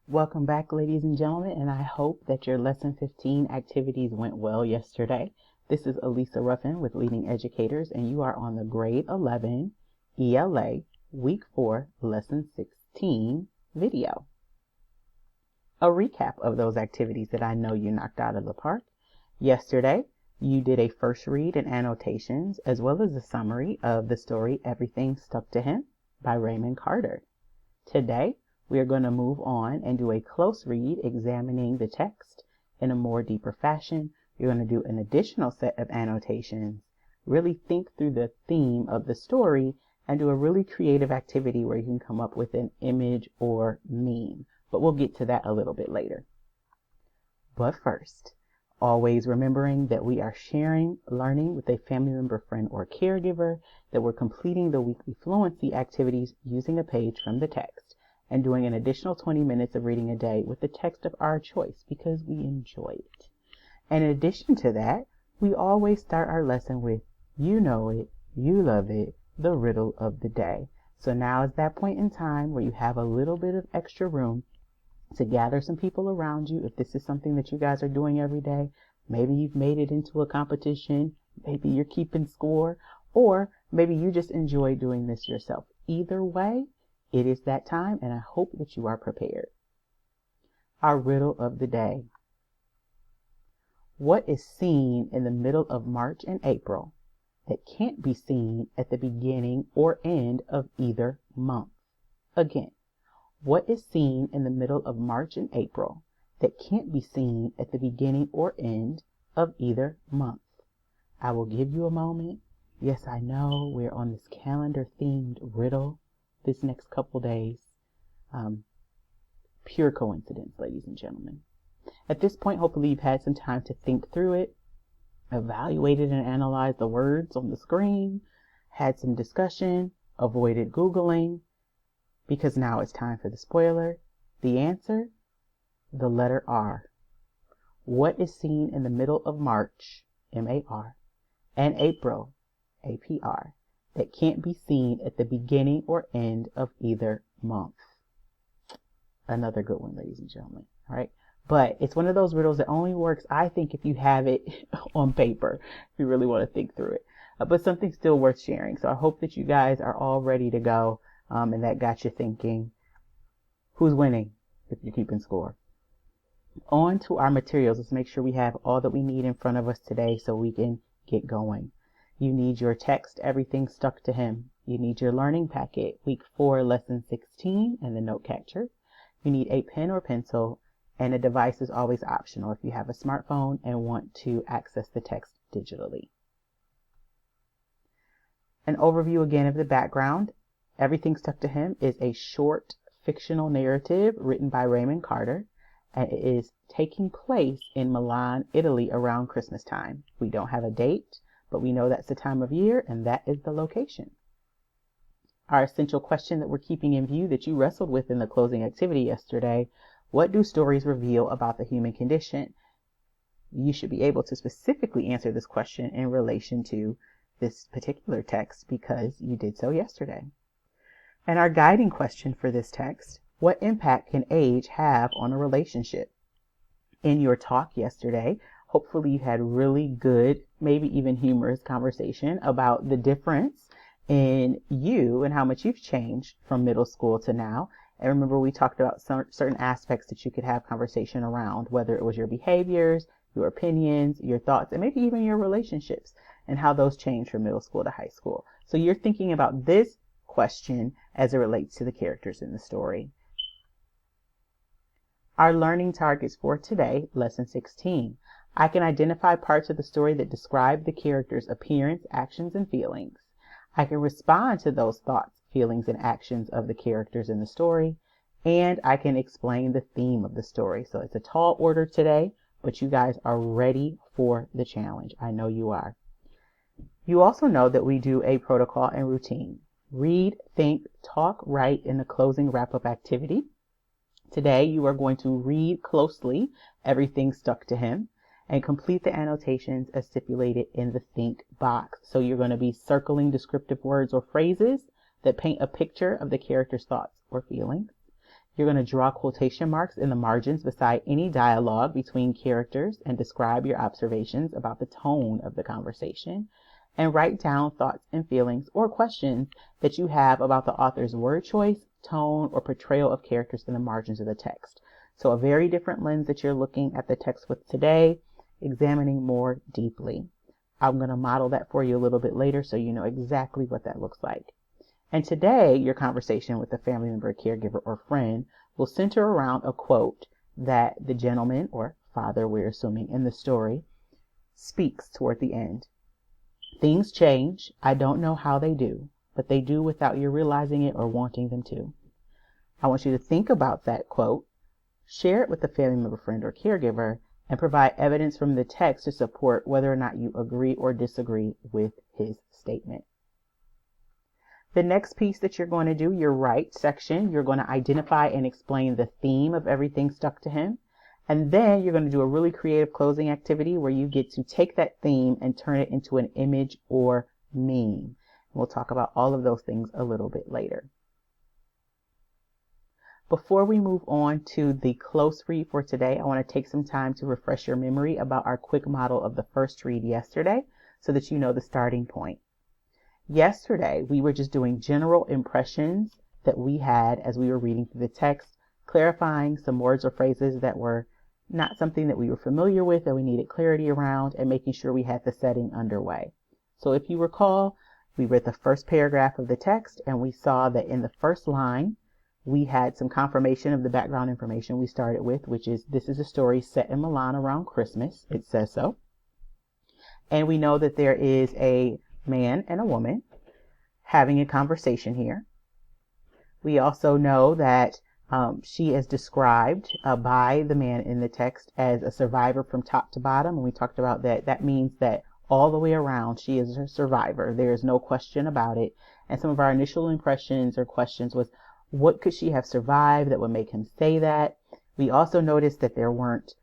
Welcome back, ladies and gentlemen, and I hope that your Lesson 15 activities went well yesterday. This is Elisa Ruffin with Leading Educators, and you are on the Grade 11 ELA Week 4 Lesson 16 video. A recap of those activities that I know you knocked out of the park. Yesterday, you did a first read and annotations, as well as a summary of the story Everything Stuck to Him by Raymond Carter. Today, we are going to move on and do a close read, examining the text in a more deeper fashion. You're going to do an additional set of annotations, really think through the theme of the story, and do a really creative activity where you can come up with an image or meme. But we'll get to that a little bit later. But first, always remembering that we are sharing learning with a family member, friend, or caregiver, that we're completing the weekly fluency activities using a page from the text, and doing an additional 20 minutes of reading a day with the text of our choice because we enjoy it. And in addition to that, we always start our lesson with, you know it, you love it, the riddle of the day. So now is that point in time where you have a little bit of extra room to gather some people around you. If this is something that you guys are doing every day, maybe you've made it into a competition, maybe you're keeping score, or maybe you just enjoy doing this yourself. Either way, it is that time, and I hope that you are prepared. Our riddle of the day. What is seen in the middle of March and April that can't be seen at the beginning or end of either month? Again, what is seen in the middle of March and April that can't be seen at the beginning or end of either month? I will give you a moment. Yes, I know we're on this calendar-themed riddle this next couple days. Pure coincidence, ladies and gentlemen. At this point, hopefully you've had some time to think through it, evaluated and analyzed the words on the screen, had some discussion, avoided Googling, because now it's time for the spoiler. The answer, the letter R. What is seen in the middle of March, M-A-R, and April, A-P-R, that can't be seen at the beginning or end of either month? Another good one, ladies and gentlemen. All right. But it's one of those riddles that only works, I think, if you have it on paper, if you really want to think through it. But something still worth sharing. So I hope that you guys are all ready to go, and that got you thinking. Who's winning if you're keeping score? On to our materials. Let's make sure we have all that we need in front of us today so we can get going. You need your text, Everything Stuck to Him. You need your learning packet, Week 4, Lesson 16, and the note catcher. You need a pen or pencil, and a device is always optional if you have a smartphone and want to access the text digitally. An overview again of the background. Everything Stuck to Him is a short fictional narrative written by Raymond Carter, and it is taking place in Milan, Italy around Christmas time. We don't have a date, but we know that's the time of year, and that is the location. Our essential question that we're keeping in view that you wrestled with in the closing activity yesterday: what do stories reveal about the human condition? You should be able to specifically answer this question in relation to this particular text because you did so yesterday. And our guiding question for this text: what impact can age have on a relationship? In your talk yesterday, hopefully you had really good, maybe even humorous conversation about the difference in you and how much you've changed from middle school to now. And remember, we talked about certain aspects that you could have conversation around, whether it was your behaviors, your opinions, your thoughts, and maybe even your relationships, and how those change from middle school to high school. So you're thinking about this question as it relates to the characters in the story. Our learning targets for today, Lesson 16. I can identify parts of the story that describe the character's appearance, actions, and feelings. I can respond to those thoughts, feelings, and actions of the characters in the story, and I can explain the theme of the story. So it's a tall order today, but you guys are ready for the challenge. I know you are. You also know that we do a protocol and routine. Read, think, talk, write in the closing wrap-up activity. Today, you are going to read closely Everything Stuck to Him and complete the annotations as stipulated in the think box. So you're going to be circling descriptive words or phrases that paint a picture of the character's thoughts or feelings. You're going to draw quotation marks in the margins beside any dialogue between characters and describe your observations about the tone of the conversation, and write down thoughts and feelings or questions that you have about the author's word choice, tone, or portrayal of characters in the margins of the text. So a very different lens that you're looking at the text with today, examining more deeply. I'm going to model that for you a little bit later so you know exactly what that looks like. And today, your conversation with a family member, caregiver, or friend will center around a quote that the gentleman, or father we're assuming in the story, speaks toward the end. Things change. I don't know how they do, but they do without you realizing it or wanting them to. I want you to think about that quote, share it with a family member, friend, or caregiver, and provide evidence from the text to support whether or not you agree or disagree with his statement. The next piece that you're going to do, your right section, you're going to identify and explain the theme of everything stuck to him. And then you're going to do a really creative closing activity where you get to take that theme and turn it into an image or meme. We'll talk about all of those things a little bit later. Before we move on to the close read for today, I want to take some time to refresh your memory about our quick model of the first read yesterday so that you know the starting point. Yesterday, we were just doing general impressions that we had as we were reading through the text, clarifying some words or phrases that were not something that we were familiar with, that we needed clarity around, and making sure we had the setting underway. So if you recall, we read the first paragraph of the text, and we saw that in the first line, we had some confirmation of the background information we started with, which is this is a story set in Milan around Christmas. It says so. And we know that there is a man and a woman having a conversation here. We also know that she is described by the man in the text as a survivor from top to bottom. And we talked about that. That means that all the way around, she is a survivor. There is no question about it. And some of our initial impressions or questions was, what could she have survived that would make him say that? We also noticed that there weren't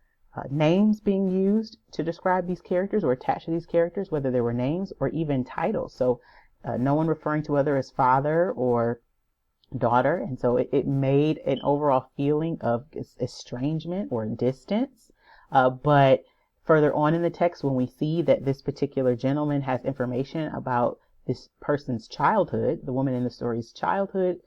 names being used to describe these characters or attached to these characters, whether they were names or even titles. So no one referring to other as father or daughter. And so it made an overall feeling of estrangement or distance. But further on in the text, when we see that this particular gentleman has information about this person's childhood, the woman in the story's childhood,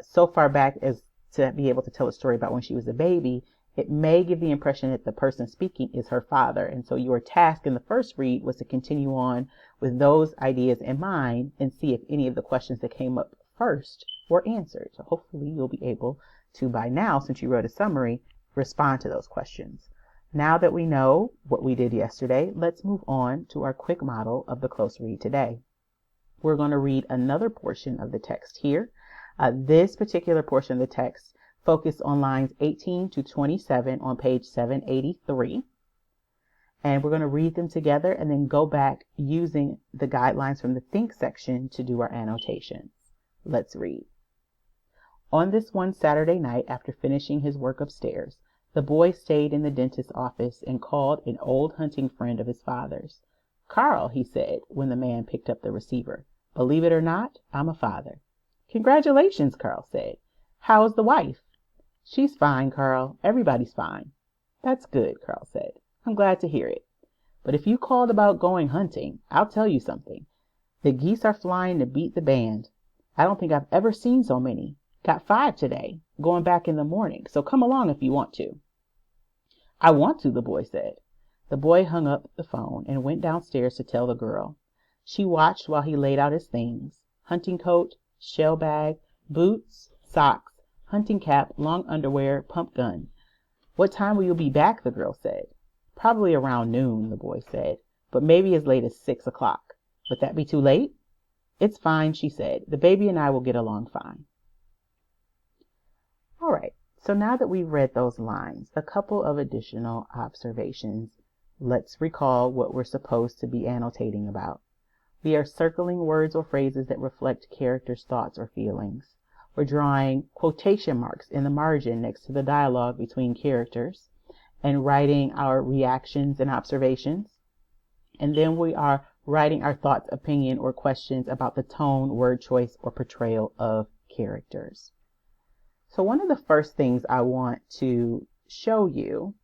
so far back as to be able to tell a story about when she was a baby, it may give the impression that the person speaking is her father. And so your task in the first read was to continue on with those ideas in mind and see if any of the questions that came up first were answered. So hopefully you'll be able to, by now, since you wrote a summary, respond to those questions. Now that we know what we did yesterday, let's move on to our quick model of the close read today. We're going to read another portion of the text here. This particular portion of the text focused on lines 18 to 27 on page 783. And we're going to read them together and then go back using the guidelines from the Think section to do our annotations. Let's read. On this one Saturday night, after finishing his work upstairs, the boy stayed in the dentist's office and called an old hunting friend of his father's. "Carl," he said when the man picked up the receiver, "believe it or not, I'm a father." "Congratulations," Carl said. "How's the wife?" "She's fine, Carl. Everybody's fine." "That's good," Carl said. "I'm glad to hear it. But if you called about going hunting, I'll tell you something. The geese are flying to beat the band. I don't think I've ever seen so many. Got 5 today, going back in the morning, so come along if you want to." "I want to," the boy said. The boy hung up the phone and went downstairs to tell the girl. She watched while he laid out his things: hunting coat, shell bag, boots, socks, hunting cap, long underwear, pump gun. "What time will you be back?" the girl said. "Probably around noon," the boy said, "but maybe as late as 6 o'clock. Would that be too late?" "It's fine," she said. "The baby and I will get along fine." All right, so now that we've read those lines, a couple of additional observations. Let's recall what we're supposed to be annotating about. We are circling words or phrases that reflect characters' thoughts or feelings. We're drawing quotation marks in the margin next to the dialogue between characters and writing our reactions and observations. And then we are writing our thoughts, opinion, or questions about the tone, word choice, or portrayal of characters. So one of the first things I want to show you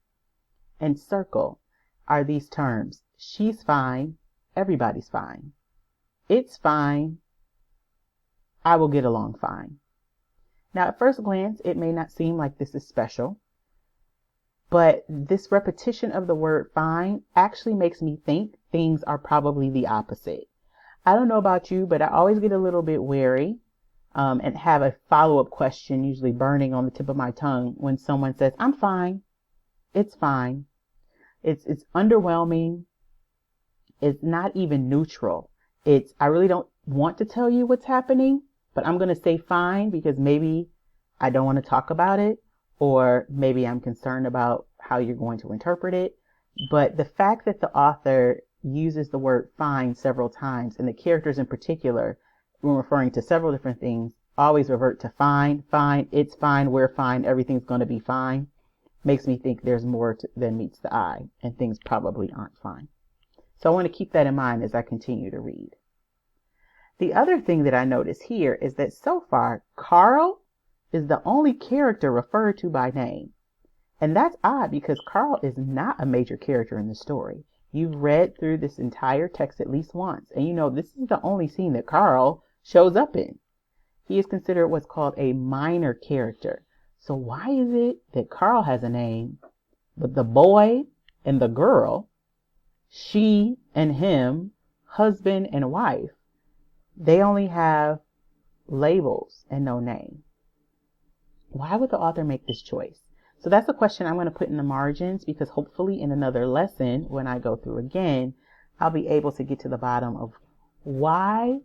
and circle are these terms. She's fine. Everybody's fine. It's fine. I will get along fine. Now, at first glance, it may not seem like this is special, but this repetition of the word fine actually makes me think things are probably the opposite. I don't know about you, but I always get a little bit wary and have a follow-up question usually burning on the tip of my tongue when someone says, I'm fine. It's fine. It's underwhelming. It's not even neutral. I really don't want to tell you what's happening, but I'm going to say fine because maybe I don't want to talk about it, or maybe I'm concerned about how you're going to interpret it. But the fact that the author uses the word fine several times, and the characters in particular, when referring to several different things, always revert to fine, fine, it's fine, we're fine, everything's going to be fine, makes me think there's more than meets the eye, and things probably aren't fine. So I want to keep that in mind as I continue to read. The other thing that I notice here is that so far, Carl is the only character referred to by name. And that's odd because Carl is not a major character in the story. You've read through this entire text at least once, and you know this is the only scene that Carl shows up in. He is considered what's called a minor character. So why is it that Carl has a name, but the boy and the girl, she and him, husband and wife, they only have labels and no name? Why would the author make this choice? So that's a question I'm going to put in the margins, because hopefully in another lesson, when I go through again, I'll be able to get to the bottom of why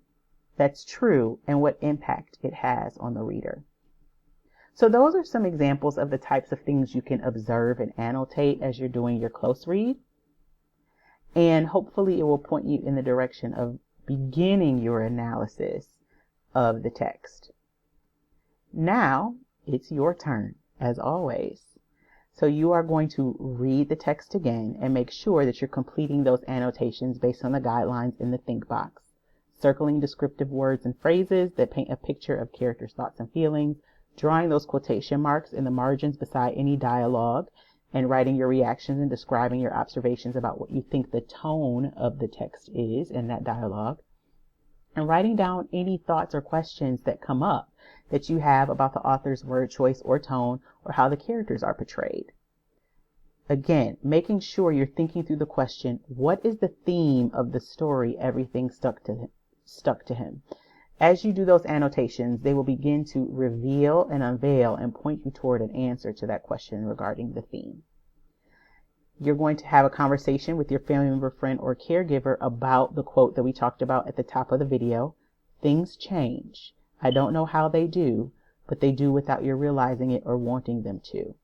that's true and what impact it has on the reader. So those are some examples of the types of things you can observe and annotate as you're doing your close read. And hopefully it will point you in the direction of beginning your analysis of the text. Now it's your turn, as always. So you are going to read the text again and make sure that you're completing those annotations based on the guidelines in the think box, circling descriptive words and phrases that paint a picture of characters' thoughts and feelings, drawing those quotation marks in the margins beside any dialogue, and writing your reactions and describing your observations about what you think the tone of the text is in that dialogue, and writing down any thoughts or questions that come up that you have about the author's word choice or tone, or how the characters are portrayed. Again, making sure you're thinking through the question, what is the theme of the story everything stuck to him? As you do those annotations, they will begin to reveal and unveil and point you toward an answer to that question regarding the theme. You're going to have a conversation with your family member, friend, or caregiver about the quote that we talked about at the top of the video. Things change. I don't know how they do, but they do without your realizing it or wanting them to.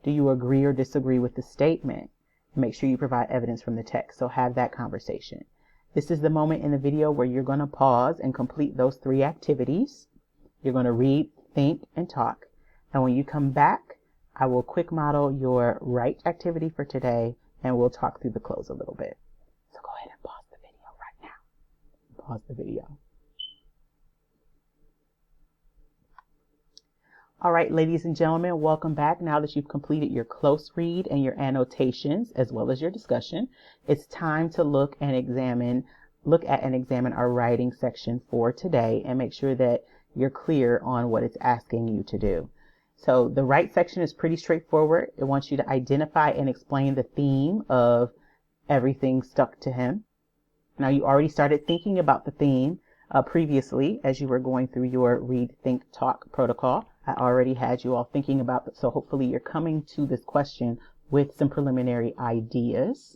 Do you agree or disagree with the statement? Make sure you provide evidence from the text. So have that conversation. This is the moment in the video where you're going to pause and complete those 3 activities. You're going to read, think, and talk. And when you come back, I will quick model your right activity for today, and we'll talk through the close a little bit. So go ahead and pause the video right now. Pause the video. All right, ladies and gentlemen, welcome back. Now that you've completed your close read and your annotations, as well as your discussion, it's time to look at and examine our writing section for today and make sure that you're clear on what it's asking you to do. So the right section is pretty straightforward. It wants you to identify and explain the theme of everything stuck to him. Now, you already started thinking about the theme previously as you were going through your read, think, talk protocol. I already had you all thinking about it, so hopefully you're coming to this question with some preliminary ideas.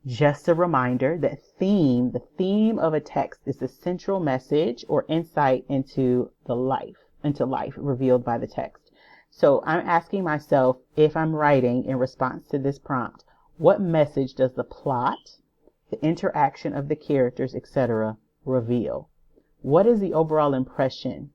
Just a reminder that the theme of a text is the central message or insight into life revealed by the text. So I'm asking myself, if I'm writing in response to this prompt, what message does the plot, the interaction of the characters, etc., reveal? What is the overall impression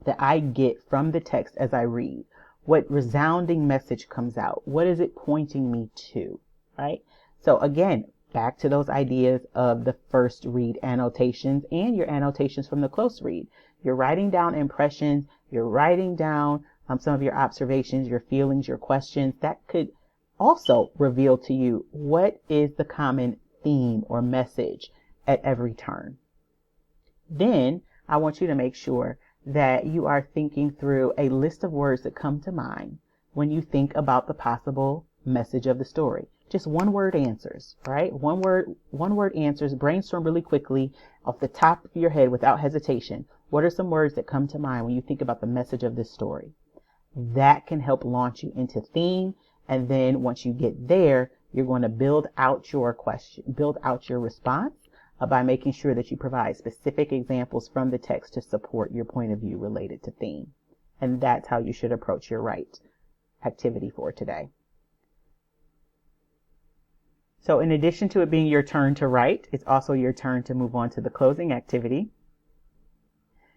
that I get from the text as I read? What resounding message comes out? What is it pointing me to, right? So again, back to those ideas of the first read annotations and your annotations from the close read. You're writing down impressions, you're writing down some of your observations, your feelings, your questions, that could also reveal to you what is the common theme or message at every turn. Then I want you to make sure that you are thinking through a list of words that come to mind when you think about the possible message of the story. Just one word answers, right? One word answers. Brainstorm really quickly off the top of your head without hesitation. What are some words that come to mind when you think about the message of this story? That can help launch you into theme. And then once you get there, you're going to build out your response by making sure that you provide specific examples from the text to support your point of view related to theme. And that's how you should approach your write activity for today. So in addition to it being your turn to write, it's also your turn to move on to the closing activity.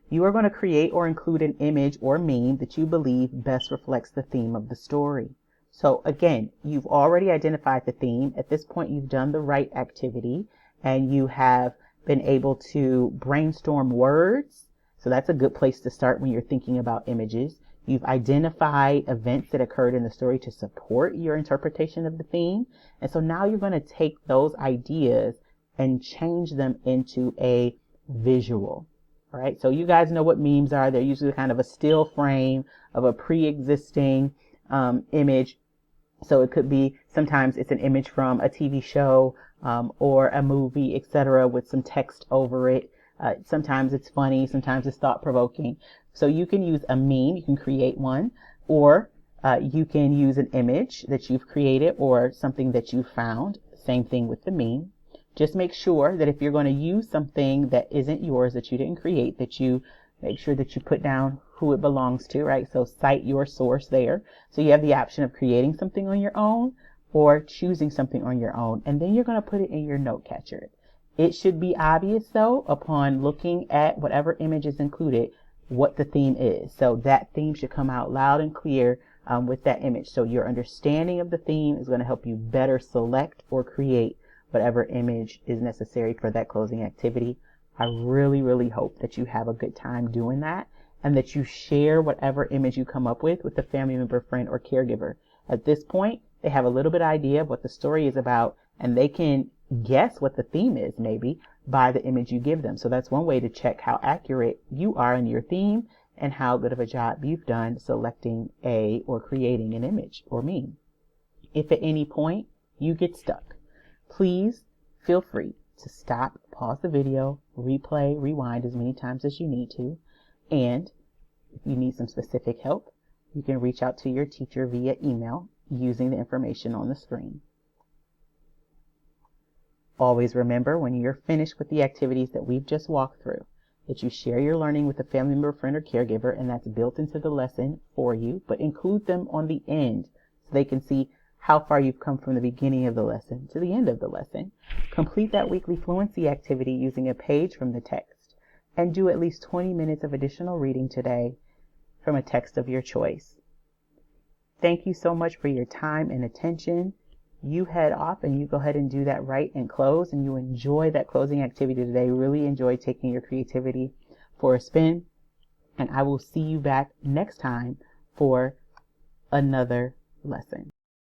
You are going to create or include an image or meme that you believe best reflects the theme of the story. So again, you've already identified the theme. At this point, you've done the write activity and you have been able to brainstorm words. So that's a good place to start when you're thinking about images. You've identified events that occurred in the story to support your interpretation of the theme. And so now you're going to take those ideas and change them into a visual. All right. So you guys know what memes are. They're usually kind of a still frame of a pre-existing image. So it could be, sometimes it's an image from a TV show or a movie, etc., with some text over it. Sometimes it's funny, sometimes it's thought-provoking. So you can use a meme, you can create one, or you can use an image that you've created or something that you found. Same thing with the meme. Just make sure that if you're going to use something that isn't yours, that you didn't create, that you make sure that you put down who it belongs to, right? So cite your source there. So you have the option of creating something on your own or choosing something on your own. And then you're going to put it in your note catcher. It should be obvious, though, upon looking at whatever image is included, what the theme is. So that theme should come out loud and clear with that image. So your understanding of the theme is going to help you better select or create whatever image is necessary for that closing activity. I really, really hope that you have a good time doing that and that you share whatever image you come up with a family member, friend, or caregiver. At this point, they have a little bit idea of what the story is about, and they can guess what the theme is maybe by the image you give them. So that's one way to check how accurate you are in your theme and how good of a job you've done selecting or creating an image or meme. If at any point you get stuck, please feel free to stop, pause the video, replay, rewind as many times as you need to. And if you need some specific help, you can reach out to your teacher via email using the information on the screen. Always remember, when you're finished with the activities that we've just walked through, that you share your learning with a family member, friend, or caregiver, and that's built into the lesson for you, but include them on the end so they can see how far you've come from the beginning of the lesson to the end of the lesson. Complete that weekly fluency activity using a page from the text, and do at least 20 minutes of additional reading today from a text of your choice. Thank you so much for your time and attention. You head off and you go ahead and do that write and close, and you enjoy that closing activity today. Really enjoy taking your creativity for a spin, and I will see you back next time for another lesson.